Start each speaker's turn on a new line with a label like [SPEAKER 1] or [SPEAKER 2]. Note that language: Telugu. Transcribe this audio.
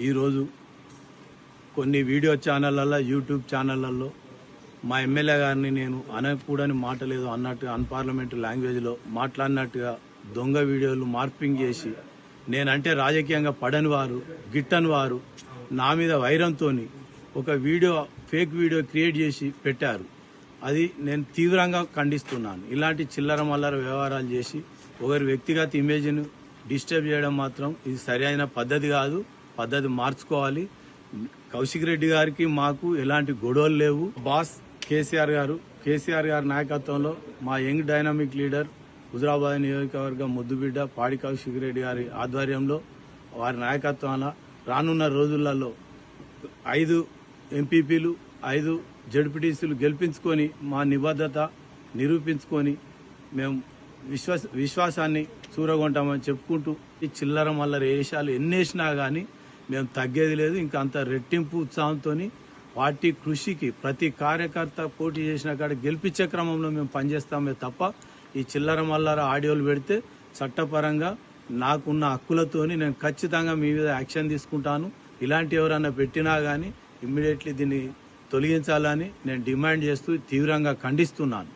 [SPEAKER 1] ఈరోజు కొన్ని వీడియో ఛానళ్ళల్లో యూట్యూబ్ ఛానళ్ళల్లో మా ఎమ్మెల్యే గారిని నేను అనకూడని మాట లేదు అన్నట్టుగా అన్పార్లమెంటరీ లాంగ్వేజ్లో మాట్లాడినట్టుగా దొంగ వీడియోలు మార్పింగ్ చేసి నేనంటే రాజకీయంగా పడని వారు గిట్టని వారు నా మీద వైరంతో ఒక వీడియో ఫేక్ వీడియో క్రియేట్ చేసి పెట్టారు. అది నేను తీవ్రంగా ఖండిస్తున్నాను. ఇలాంటి చిల్లర మల్లర వ్యవహారాలు చేసి ఒకరి వ్యక్తిగత ఇమేజ్ను డిస్టర్బ్ చేయడం మాత్రం ఇది సరైన పద్ధతి కాదు. పద్ధతి మార్చుకోవాలి. కౌశిక్ రెడ్డి గారికి మాకు ఎలాంటి గొడవలు లేవు. బాస్ కేసీఆర్ గారి నాయకత్వంలో మా యంగ్ డైనామిక్ లీడర్ హుజురాబాద్ నియోజకవర్గం ముద్దుబిడ్డ పాడి కౌశిక్ రెడ్డి గారి ఆధ్వర్యంలో వారి నాయకత్వాన రానున్న రోజులలో 5 ఎంపీపీలు 5 జడ్పీటీసీలు గెలిపించుకొని మా నిబద్ధత నిరూపించుకొని మేము విశ్వాసాన్ని చూరగొంటామని చెప్పుకుంటూ ఈ చిల్లర మల్లర వేషాలు ఎన్నేసినా కానీ మేము తగ్గేది లేదు. ఇంకా అంత రెట్టింపు ఉత్సాహంతో పార్టీ కృషికి ప్రతి కార్యకర్త పోటీ చేసిన కాడ గెలిపించే క్రమంలో మేము పనిచేస్తామే తప్ప ఈ చిల్లర మల్లర ఆడియోలు పెడితే చట్టపరంగా నాకున్న హక్కులతోని నేను ఖచ్చితంగా మీ మీద యాక్షన్ తీసుకుంటాను. ఇలాంటి ఎవరన్నా పెట్టినా కానీ ఇమ్మీడియట్లీ దీన్ని తొలగించాలని నేను డిమాండ్ చేస్తూ తీవ్రంగా ఖండిస్తున్నాను.